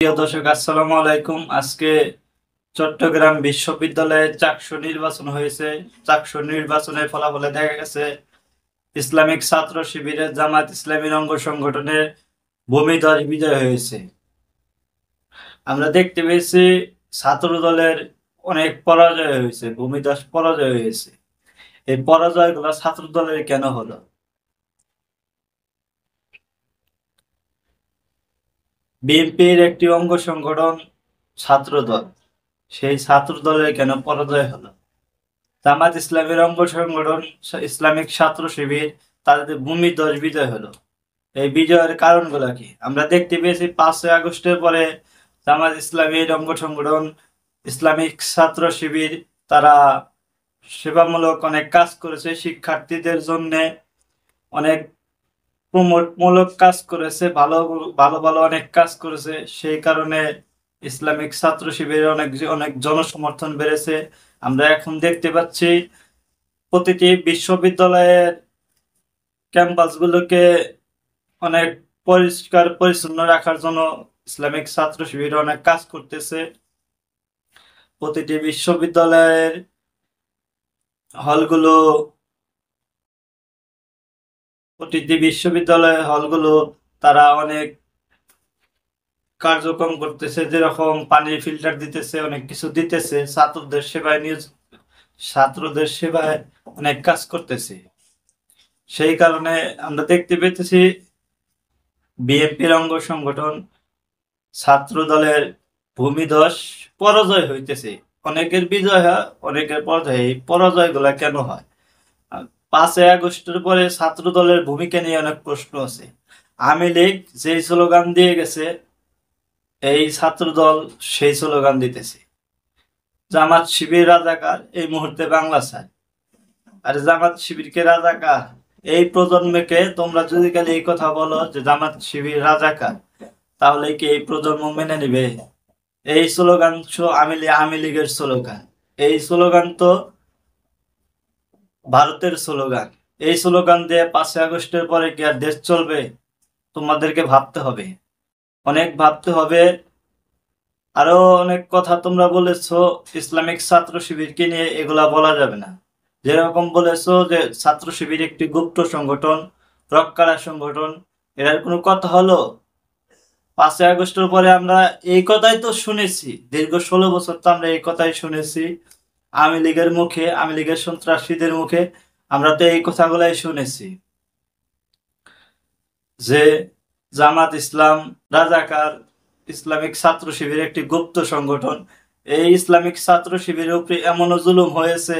প্রিয় দর্শক, আসসালামু আলাইকুম। আজকে চট্টগ্রাম বিশ্ববিদ্যালয়ে চাকসু নির্বাচন হয়েছে। চাকসু নির্বাচনের ফলাফলে দেখা গেছে ইসলামিক ছাত্র শিবিরের জামাত ইসলামীর অঙ্গ সংগঠনের ভূমিধস বিজয় হয়েছে। আমরা দেখতে পেয়েছি ছাত্র দলের অনেক পরাজয় হয়েছে, ভূমিধস পরাজয় হয়েছে। এই পরাজয়গুলো ছাত্র দলের কেন হলো? বিএনপির একটি অঙ্গ সংগঠন ছাত্র দল, সেই ছাত্র দলের কেন পরাজয় হলো? জামাত ইসলামের অঙ্গ সংগঠন ইসলামিক ছাত্র শিবির, তাদের ভূমিধস বিজয় হলো। এই বিজয়ের কারণগুলো কি? আমরা দেখতে পেয়েছি 5ই আগস্টের পরে জামাত ইসলামের অঙ্গ সংগঠন ইসলামিক ছাত্র শিবির তারা সেবামূলক অনেক কাজ করেছে, শিক্ষার্থীদের জন্য অনেক প্রমোটমূলক কাজ করেছে, ভালো ভালো ভালো অনেক কাজ করেছে। সেই কারণে ইসলামিক ছাত্র শিবিরের অনেক অনেক জনসমর্থন বেড়েছে। আমরা এখন দেখতে পাচ্ছি প্রতিটি বিশ্ববিদ্যালয়ের ক্যাম্পাসগুলোকে অনেক পরিষ্কার পরিচ্ছন্ন রাখার জন্য ইসলামিক ছাত্র শিবির অনেক কাজ করতেছে। প্রতিটি বিশ্ববিদ্যালয়ের হলগুলো তারা অনেক কার্যক্রম করতেছে, যেরকম পানির ফিল্টার দিতেছে, অনেক কিছু দিতেছে, ছাত্রদের সেবায় অনেক কাজ করতেছে। সেই কারণে আমরা দেখতে পেতেছি বিএনপির অঙ্গ সংগঠন ছাত্র দলের ভূমিধস পরাজয় হইতেছে। অনেকের বিজয় হয়, অনেকের পরাজয়। এই পরাজয় গুলা কেন হয়? 5ই আগস্টের পরে ছাত্র দলের ভূমিকা নিয়ে অনেক প্রশ্ন আছে। আওয়ামী লীগ যেই স্লোগান দিয়ে গেছে, এই ছাত্র দল সেই স্লোগান দিতেছে। জামাত শিবির রাজাকার, এই মুহূর্তে বাংলা চায়। আর জামাত শিবিরকে রাজাকার, এই প্রজন্মকে তোমরা যদি খালি এই কথা বলো যে জামাত শিবির রাজাকার, তাহলে কি এই প্রজন্ম মেনে নিবে? এই স্লোগান আওয়ামী লীগের স্লোগান। এই স্লোগান তো ভারতের স্লোগান। এই স্লোগান দিয়ে 5ই আগস্টের পরে কি আর দেশ চলবে? তোমাদেরকে ভাবতে হবে, অনেক ভাবতে হবে। আরো অনেক কথা তোমরা বলেছো ইসলামিক ছাত্র শিবিরকে নিয়ে, এগুলা বলা যাবে না। যেরকম বলেছো যে ছাত্র শিবির একটি গুপ্ত সংগঠন, রক্ষারা সংগঠন, এটার কোনো কথা হলো? 5ই আগস্টের পরে আমরা এই কথাই তো শুনেছি, দীর্ঘ 16 বছর তো আমরা এই কথাই শুনেছি আওয়ামী লীগের মুখে, আওয়ামী লীগের সন্ত্রাসীদের মুখে। আমরা তো এই কথাগুলাই শুনেছি যে জামাত ইসলাম রাজাকার, ইসলামিক ছাত্র শিবির একটি গুপ্ত সংগঠন। এই ইসলামিক ছাত্র শিবিরের উপরে এমনও জুলুম হয়েছে,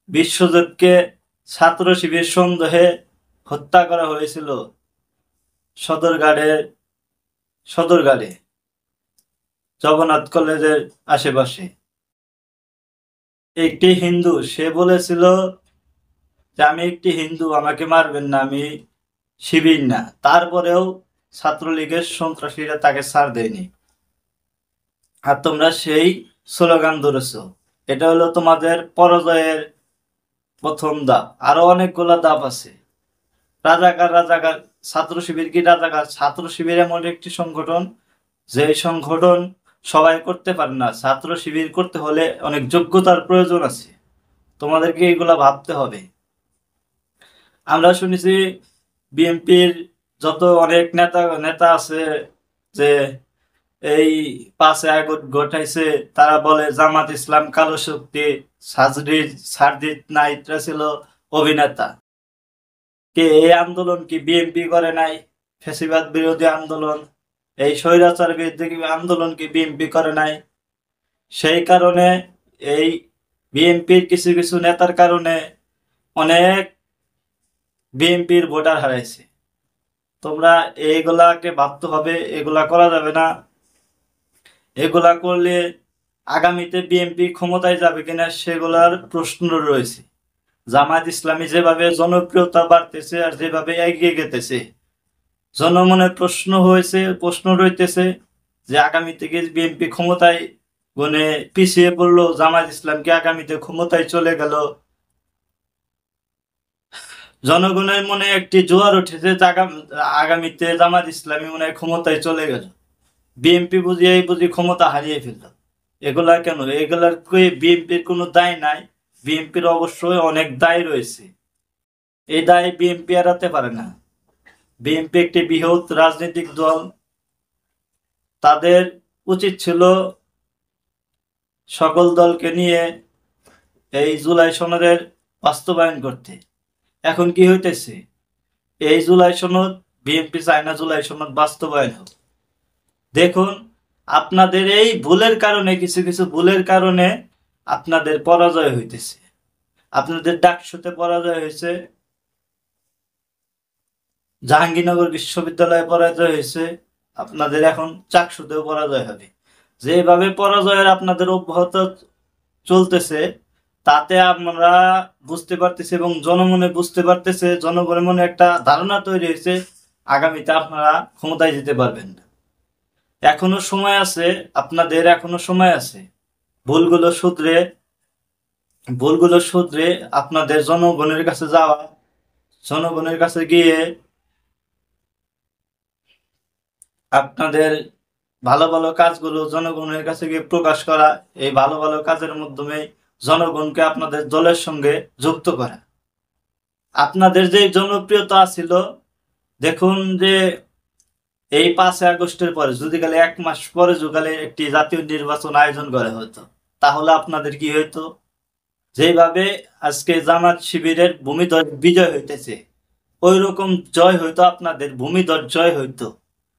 বিশ্বজিৎকে ছাত্র শিবির সন্দেহে হত্যা করা হয়েছিল সদরঘাটে জগন্নাথ কলেজের আশেপাশে। একটি হিন্দু, সে বলেছিল যে আমি একটি হিন্দু, আমাকে মারবেন না, আমি শিবির না। তারপরেও ছাত্রলীগের সন্ত্রাসীরা তাকে ছাড় দেয়নি, আর তোমরা সেই স্লোগান ধরেছ। এটা হলো তোমাদের পরাজয়ের প্রথম ধাপ। আরো অনেকগুলা ধাপ আছে। রাজাকার রাজাকার, ছাত্র শিবির কি রাজাকার? ছাত্র শিবির এমন একটি সংগঠন, যে সংগঠন সবাই করতে পারে না। ছাত্র শিবির করতে হলে অনেক যোগ্যতার প্রয়োজন আছে, তোমাদেরকে এগুলা ভাবতে হবে। আমরা শুনেছি বিএনপির যত অনেক নেতা নেতা আছে যে এই 5ই আগস্ট ঘটাইছে, তারা বলে জামাত ইসলাম কালো শক্তি, সার্জিত নাইটরা ছিল অভিনেতা। কে এই আন্দোলন কি বিএনপি করে নাই? ফ্যাসিবাদ বিরোধী আন্দোলন, এই স্বৈরাচার বিরোধী আন্দোলন কি বিএনপি করে নাই? সেই কারণে এই বিএনপির কিছু কিছু নেতার কারণে অনেক বিএনপির ভোটার হারাইছে। তোমরা এইগুলাকে ভাবতে হবে, এগুলা করা যাবে না। এগুলা করলে আগামীতে বিএনপি ক্ষমতায় যাবে কিনা সেগুলার প্রশ্ন রয়েছে। জামায়াত ইসলামী যেভাবে জনপ্রিয়তা বাড়তেছে আর যেভাবে এগিয়ে গেতেছে, জনমনে প্রশ্ন রইতেছে যে আগামী থেকে বিএনপি ক্ষমতায় পিছিয়ে পড়লো, জামায়াত ইসলামকে আগামীতে ক্ষমতায় চলে গেল। জনগণের মনে একটি জোয়ার উঠেছে, আগামীতে জামাত ইসলামী মনে হয় ক্ষমতায় চলে গেল। বিএনপি বুঝি এই বুঝি ক্ষমতা হারিয়ে ফেলল। এগুলা কেন? এগুলার বিএনপির কোনো দায় নাই। বিএনপির অবশ্যই অনেক দায় রয়েছে। এই দায় বিএনপি এড়াতে পারে না। বিএনপি একটি বৃহৎ রাজনৈতিক দল। তাদের উচিত ছিল সকল দলকে নিয়ে এই জুলাই সনদের বাস্তবায়ন করতে। এখন কি হইতেছে? এই জুলাই সনদ, বিএনপি চায় না জুলাই সনদ বাস্তবায়ন হোক। দেখুন, আপনাদের এই ভুলের কারণে, কিছু কিছু ভুলের কারণে আপনাদের পরাজয় হইতেছে। আপনাদের ডাকসুতে পরাজয় হয়েছে, জাহাঙ্গীরনগর বিশ্ববিদ্যালয়ে পরাজয় হয়েছে, আপনাদের এখন চাকসুতেও পরাজয় হবে। যেভাবে পরাজয়ের আপনাদের অব্যাহত চলতেছে, তাতে আমরা বুঝতে পারতেছি এবং জনমনে বুঝতে পারতেছে, জনগণের মনে একটা ধারণা তৈরি হয়েছে আগামীতে আপনারা ক্ষমতায় যেতে পারবেন না। এখনো সময় আছে, আপনাদের এখনো সময় আছে ভুলগুলো শুধরে আপনাদের জনগণের কাছে যাওয়া, জনগণের কাছে গিয়ে আপনাদের ভালো ভালো কাজগুলো জনগণের কাছে গিয়ে প্রকাশ করা, এই ভালো ভালো কাজের মাধ্যমে জনগণকে আপনাদের দলের সঙ্গে যুক্ত করা। আপনাদের যে জনপ্রিয়তা ছিল, দেখুন যে এই 5 আগস্টের পরে যদি গেলে 1 মাস পরে যদি একটি জাতীয় নির্বাচন আয়োজন করা হতো, তাহলে আপনাদের কি হইতো? যেভাবে আজকে জামাত শিবিরের ভূমিধর বিজয় হইতেছে, ওই রকম জয় হইতো, আপনাদের ভূমিধর জয় হইতো।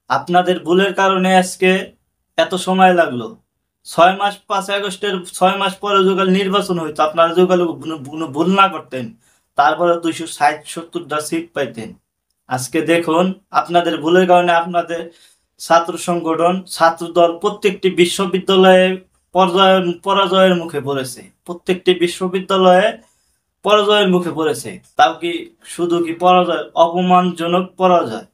আপনাদের ভুলের কারণে আজকে এত সময় লাগলো। 6 মাস, 5 আগস্টের 6 মাস পরে যুগাল নির্বাচন হইতো, আপনারা যুগাল ভুল না করতেন, তারপরে 260-70টা সিট পাইতেন। আজকে দেখুন, আপনাদের ভুলের কারণে আপনাদের ছাত্র সংগঠন, ছাত্র দল প্রত্যেকটি বিশ্ববিদ্যালয়ে পরাজয়ের মুখে পড়েছে। প্রত্যেকটি বিশ্ববিদ্যালয়ে পরাজয়ের মুখে পড়েছে। তাও কি শুধু কি পরাজয়? অপমানজনক পরাজয়,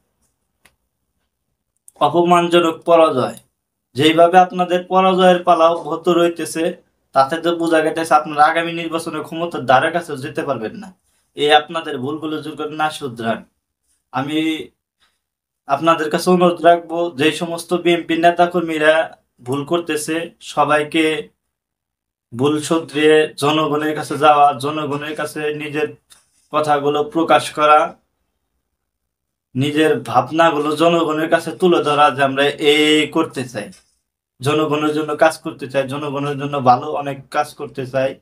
অপমানজনক পরাজয়। যেইভাবে আপনাদের পরাজয়ের পালা অব্যাহত রইতেছে, তাতে তো বোঝা গেছে আপনারা আগামী নির্বাচনে ক্ষমতার দ্বারের কাছে যেতে পারবেন না। এই আপনাদের ভুলগুলো যদি না শুধরান, আমি আপনাদের কাছে অনুরোধ রাখবো, যে সমস্ত বিএনপি নেতাকর্মীরা ভুল করতেছে, সবাইকে ভুল শুধরিয়ে জনগণের কাছে যাওয়া, জনগণের কাছে নিজের কথাগুলো প্রকাশ করা, নিজের ভাবনাগুলো জনগণের কাছে তুলে ধরা, যে আমরা এই করতে চাই, জনগণের জন্য কাজ করতে চাই, জনগণের জন্য ভালো অনেক কাজ করতে চাই,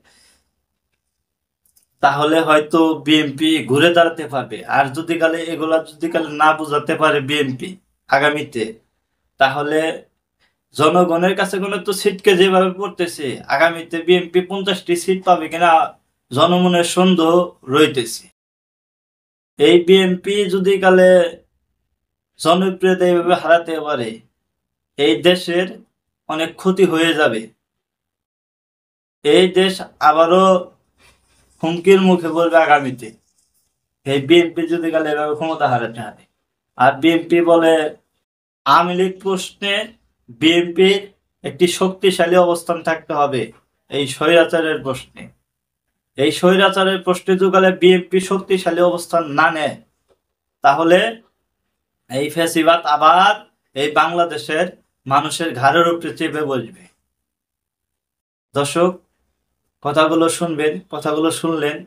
তাহলে হয়তো বিএনপি ঘুরে দাঁড়াতে পারবে। আর যদি এগুলা না বুঝাতে পারে বিএনপি আগামীতে, তাহলে জনগণের কাছে কোনো তো সিটকে যেভাবে পড়তেছে, আগামীতে বিএনপি 50টি সিট পাবে কিনা জনমনের সন্দেহ রইতেছে। এই বিএনপি যদি জনপ্রিয়তা এইভাবে হারাতে পারে, এই দেশের অনেক ক্ষতি হয়ে যাবে। এই দেশ আবারও হুমকির মুখে পড়বে আগামীতে, এই বিএনপি যদি এভাবে ক্ষমতা হারাতে হারে। আর বিএনপি বলে আওয়ামী লীগ প্রশ্নে বিএনপির একটি শক্তিশালী অবস্থান থাকতে হবে এই স্বৈরাচারের প্রশ্নে। এই স্বৈরাচারের প্রশ্নে যদি বিএনপি শক্তিশালী অবস্থান না নেয়, তাহলে এই ফ্যাসিবাদ আবার এই বাংলাদেশের মানুষের ঘাড়ের উপরে চেপে বসবে। দর্শক, কথাগুলো শুনবেন, কথাগুলো শুনলেন,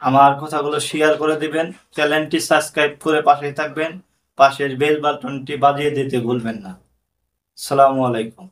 আমার কথাগুলো শেয়ার করে দিবেন, চ্যানেলটি সাবস্ক্রাইব করে পাশেই থাকবেন, পাশের বেল বাটনটি বাজিয়ে দিতে ভুলবেন না। আসসালামু আলাইকুম।